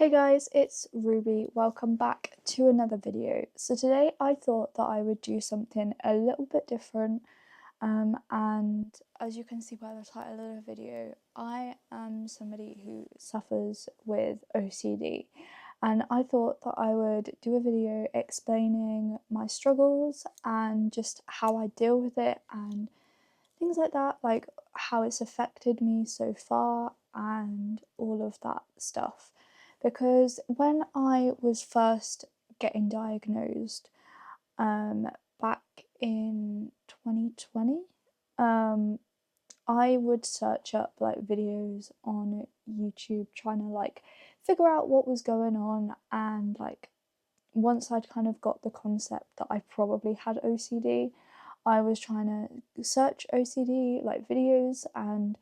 Hey guys, it's Ruby. Welcome back to another video. So today I thought that I would do something a little bit different, and as you can see by the title of the video, I am somebody who suffers with OCD, and I thought that I would do a video explaining my struggles and just how I deal with it and things like that, like how it's affected me so far and all of that stuff. Because when I was first getting diagnosed, back in 2020, I would search up like videos on YouTube trying to like figure out what was going on, and like once I'd kind of got the concept that I probably had OCD, I was trying to search OCD like videos and,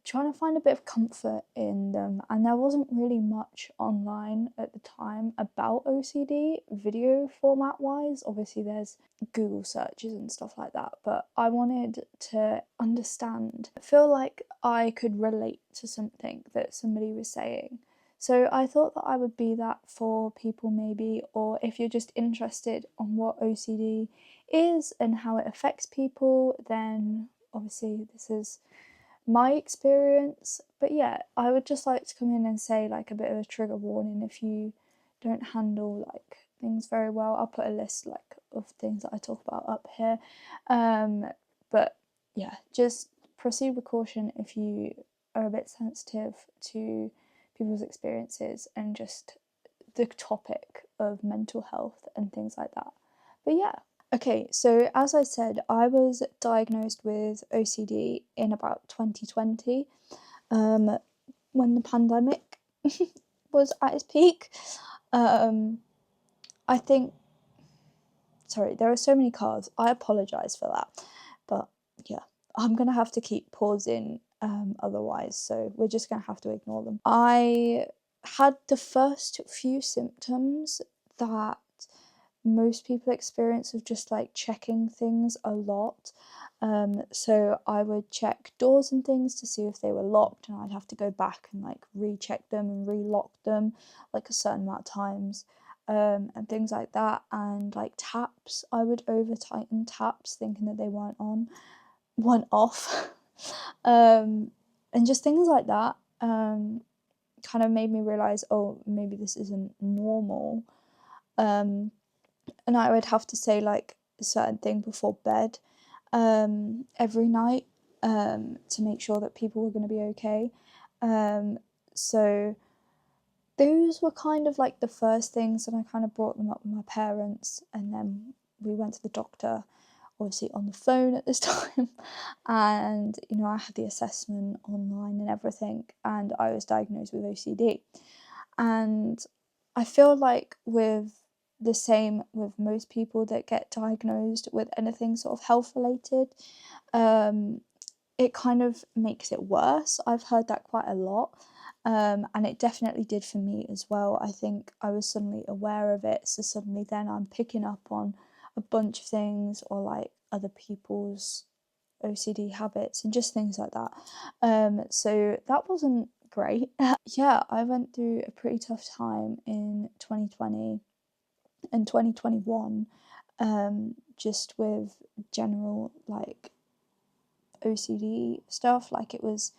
trying to find a bit of comfort in them. And there wasn't really much online at the time about OCD, video format wise. Obviously, there's Google searches and stuff like that, but I wanted to understand, feel like I could relate to something that somebody was saying. So I thought that I would be that for people maybe, or if you're just interested on what OCD is and how it affects people, then obviously this is my experience. But yeah, I would just like to come in and say like a bit of a trigger warning if you don't handle like things very well. I'll put a list like of things that I talk about up here. But yeah, just proceed with caution if you are a bit sensitive to people's experiences and just the topic of mental health and things like that. But yeah. Okay, so as I said, I was diagnosed with OCD in about 2020, when the pandemic was at its peak. I think, sorry, there are so many cars, I apologise for that, but yeah, I'm gonna have to keep pausing otherwise, so we're just gonna have to ignore them. I had the first few symptoms that most people experience of just like checking things a lot. So I would check doors and things to see if they were locked, and I'd have to go back and like recheck them and relock them like a certain amount of times, and things like that. And like taps, I would over tighten taps thinking that they weren't off. And just things like that kind of made me realise, oh, maybe this isn't normal. And I would have to say like a certain thing before bed every night, to make sure that people were going to be okay. So those were kind of like the first things, and I kind of brought them up with my parents, and then we went to the doctor, obviously on the phone at this time, and I had the assessment online and everything, and I was diagnosed with OCD. And I feel like with the same with most people that get diagnosed with anything sort of health related, it kind of makes it worse. I've heard that quite a lot, and it definitely did for me as well. I think I was suddenly aware of it, so suddenly then I'm picking up on a bunch of things, or like other people's OCD habits and just things like that. So that wasn't great. Yeah, I went through a pretty tough time in 2020 and 2021, just with general like OCD stuff. Like it was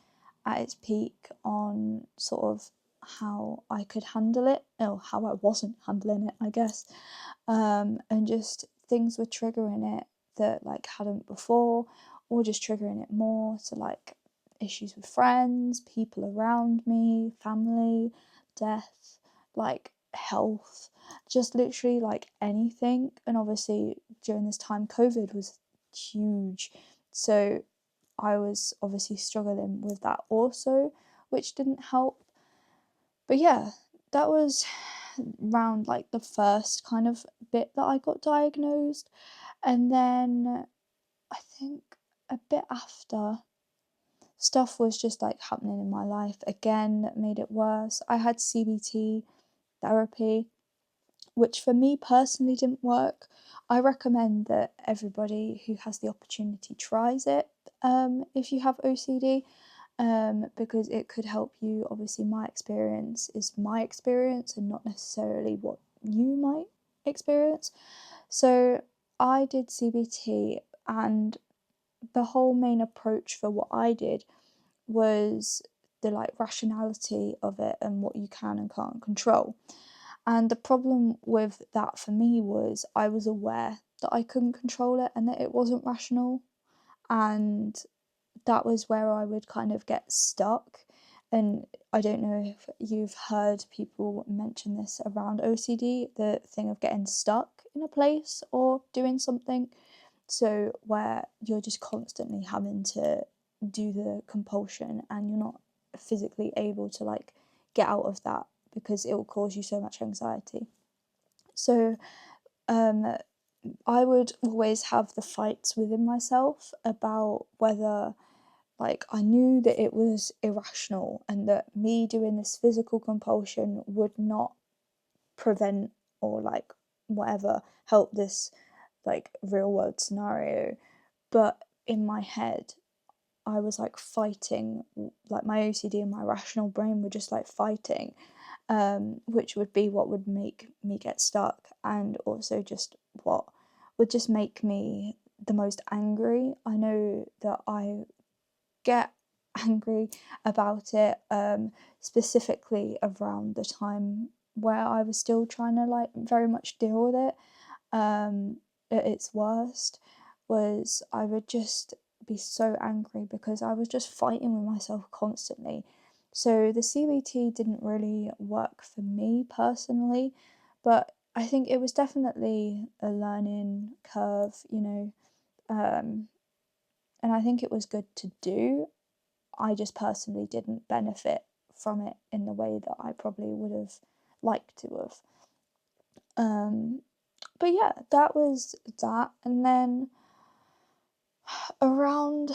at its peak on sort of how I could handle it, or how I wasn't handling it, I guess. And just things were triggering it that like hadn't before, or just triggering it more. So like issues with friends, people around me, family, death, like health, just literally like anything. And obviously during this time COVID was huge, so I was obviously struggling with that also, which didn't help. But yeah, that was around like the first kind of bit that I got diagnosed. And then I think a bit after, stuff was just like happening in my life again that made it worse. I had CBT therapy, which for me personally didn't work. I recommend that everybody who has the opportunity tries it, if you have OCD. because it could help you. Obviously, my experience is my experience and not necessarily what you might experience. So I did CBT, and the whole main approach for what I did was the like rationality of it and what you can and can't control. And the problem with that for me was I was aware that I couldn't control it and that it wasn't rational, and that was where I would kind of get stuck. And I don't know if you've heard people mention this around OCD, the thing of getting stuck in a place or doing something. So, where you're just constantly having to do the compulsion and you're not physically able to like get out of that because it will cause you so much anxiety. So, um, I would always have the fights within myself about whether like I knew that it was irrational and that me doing this physical compulsion would not prevent or like whatever help this like real world scenario. But in my head, I was like fighting, like my OCD and my rational brain were just like fighting, which would be what would make me get stuck, and also just what would just make me the most angry. I know that I get angry about it, specifically around the time where I was still trying to like very much deal with it, at its worst, was I would just be so angry because I was just fighting with myself constantly. So the CBT didn't really work for me personally, but I think it was definitely a learning curve, and I think it was good to do. I just personally didn't benefit from it in the way that I probably would have liked to have. Um, but yeah, that was that. And then around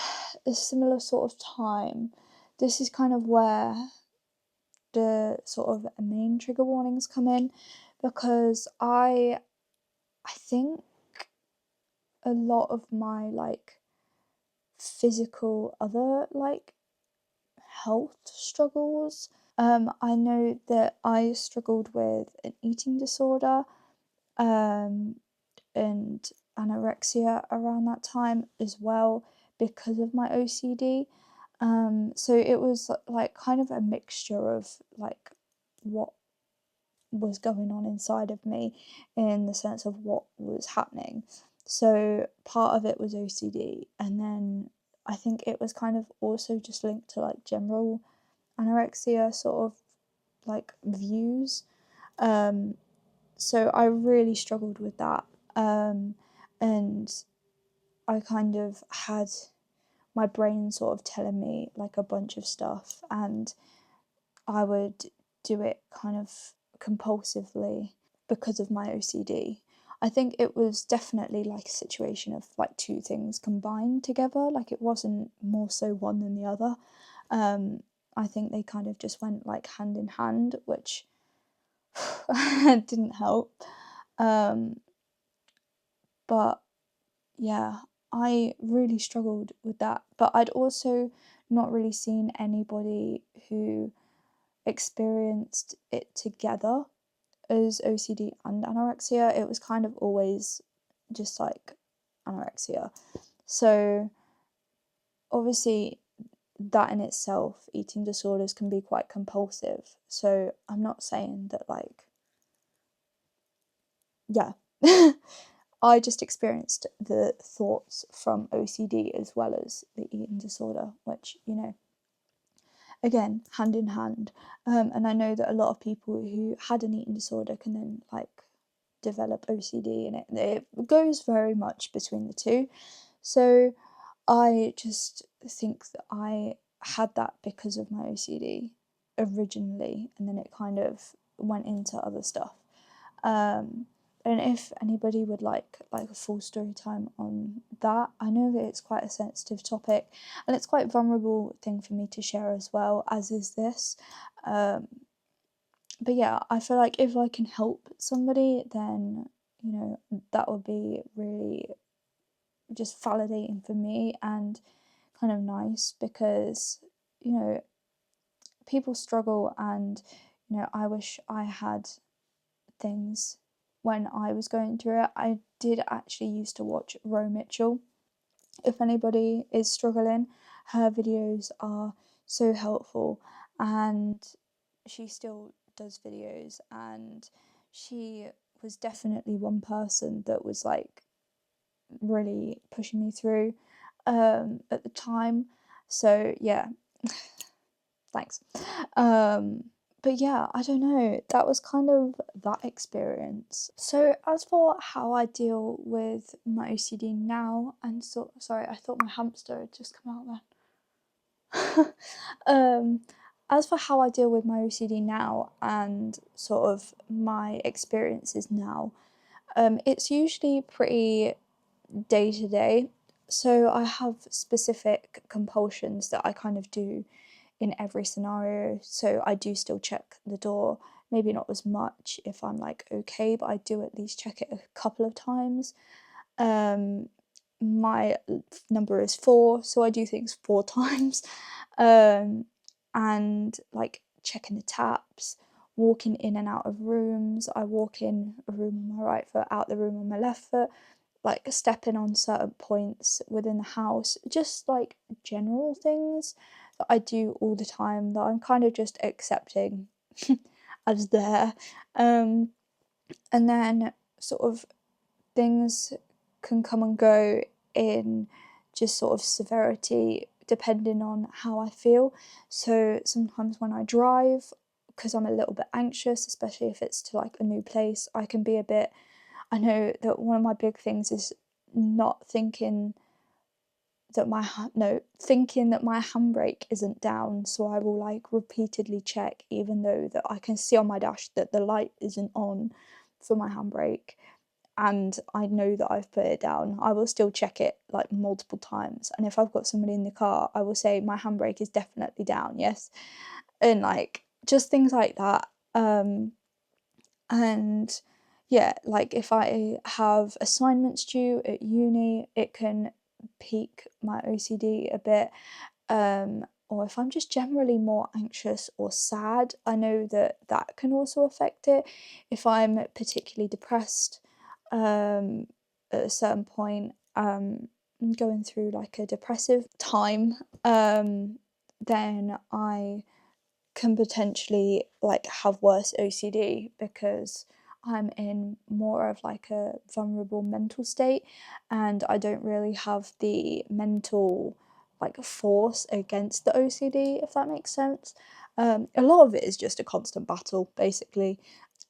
a similar sort of time, this is kind of where the sort of main trigger warnings come in, because I think a lot of my like physical other like health struggles. I know that I struggled with an eating disorder, um, and anorexia around that time as well because of my OCD. So it was like kind of a mixture of like what was going on inside of me in the sense of what was happening. So part of it was OCD, and then I think it was kind of also just linked to like general anorexia sort of like views. Um, so I really struggled with that. And I kind of had my brain sort of telling me like a bunch of stuff, and I would do it kind of compulsively because of my OCD. I think it was definitely like a situation of like two things combined together, like it wasn't more so one than the other. Um, I think they kind of just went like hand in hand, which didn't help. Um, but yeah, I really struggled with that. But I'd also not really seen anybody who experienced it together as OCD and anorexia. It was kind of always just like anorexia. So obviously, that in itself, eating disorders can be quite compulsive. So I'm not saying that, like, yeah. I just experienced the thoughts from OCD as well as the eating disorder, which, again, hand in hand. And I know that a lot of people who had an eating disorder can then, like, develop OCD, and it goes very much between the two. So I just think that I had that because of my OCD originally, and then it kind of went into other stuff. Um, and if anybody would like a full story time on that, I know that it's quite a sensitive topic, and it's quite a vulnerable thing for me to share as well, as is this. Um, but yeah, I feel like if I can help somebody, then that would be really just validating for me and kind of nice, because you know, people struggle, and, you know, I wish I had things when I was going through it. I did actually used to watch Ro Mitchell. If anybody is struggling, her videos are so helpful, and she still does videos, and she was definitely one person that was like really pushing me through at the time. So yeah, thanks. But yeah, I don't know, that was kind of that experience. So as for how I deal with my OCD now, and sorry, I thought my hamster had just come out then. As for how I deal with my OCD now and sort of my experiences now, it's usually pretty day to day. So I have specific compulsions that I kind of do in every scenario. So I do still check the door, maybe not as much if I'm like okay, but I do at least check it a couple of times. My number is 4, so I do things 4 times. And like checking the taps, walking in and out of rooms. I walk in a room on my right foot, out the room on my left foot, like stepping on certain points within the house, just like general things that I do all the time that I'm kind of just accepting as there. And then sort of things can come and go in just sort of severity depending on how I feel. So sometimes when I drive, because I'm a little bit anxious, especially if it's to like a new place, I can be a bit, I know that one of my big things is not thinking that thinking that my handbrake isn't down, so I will like repeatedly check, even though that I can see on my dash that the light isn't on for my handbrake, and I know that I've put it down. I will still check it like multiple times, and if I've got somebody in the car, I will say my handbrake is definitely down, yes, and like just things like that. And yeah, like if I have assignments due at uni, it can pique my OCD a bit. Or if I'm just generally more anxious or sad, I know that that can also affect it. If I'm particularly depressed, at a certain point, going through like a depressive time, then I can potentially like have worse OCD because I'm in more of like a vulnerable mental state, and I don't really have the mental like force against the OCD, if that makes sense. A lot of it is just a constant battle basically,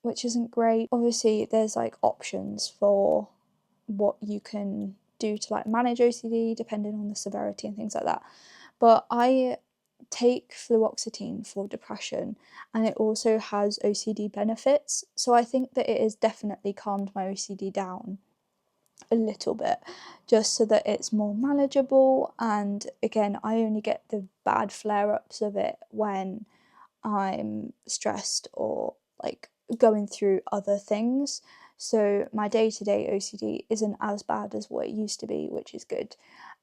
which isn't great. Obviously there's like options for what you can do to like manage OCD depending on the severity and things like that. But I take fluoxetine for depression, and it also has OCD benefits. So I think that it has definitely calmed my OCD down a little bit, just so that it's more manageable. And again, I only get the bad flare ups of it when I'm stressed or like going through other things. So my day to day OCD isn't as bad as what it used to be, which is good.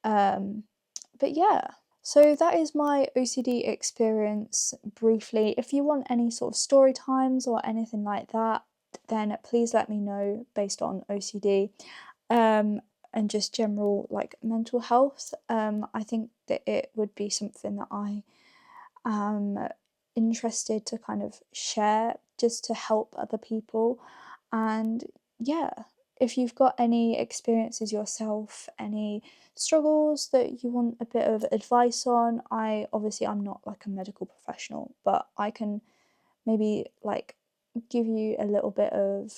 But yeah, so that is my OCD experience briefly. If you want any sort of story times or anything like that, then please let me know based on OCD. And just general like mental health. I think that it would be something that I am interested to kind of share just to help other people. And yeah, if you've got any experiences yourself, any struggles that you want a bit of advice on, I'm not like a medical professional, but I can maybe like give you a little bit of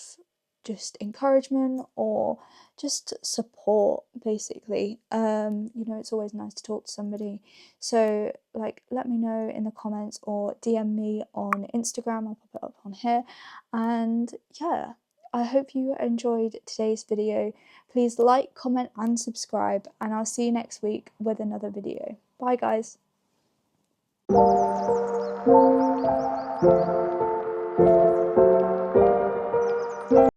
just encouragement or just support basically. It's always nice to talk to somebody. So like let me know in the comments or DM me on Instagram, I'll pop it up on here. And yeah, I hope you enjoyed today's video. Please like, comment and subscribe, and I'll see you next week with another video. Bye guys.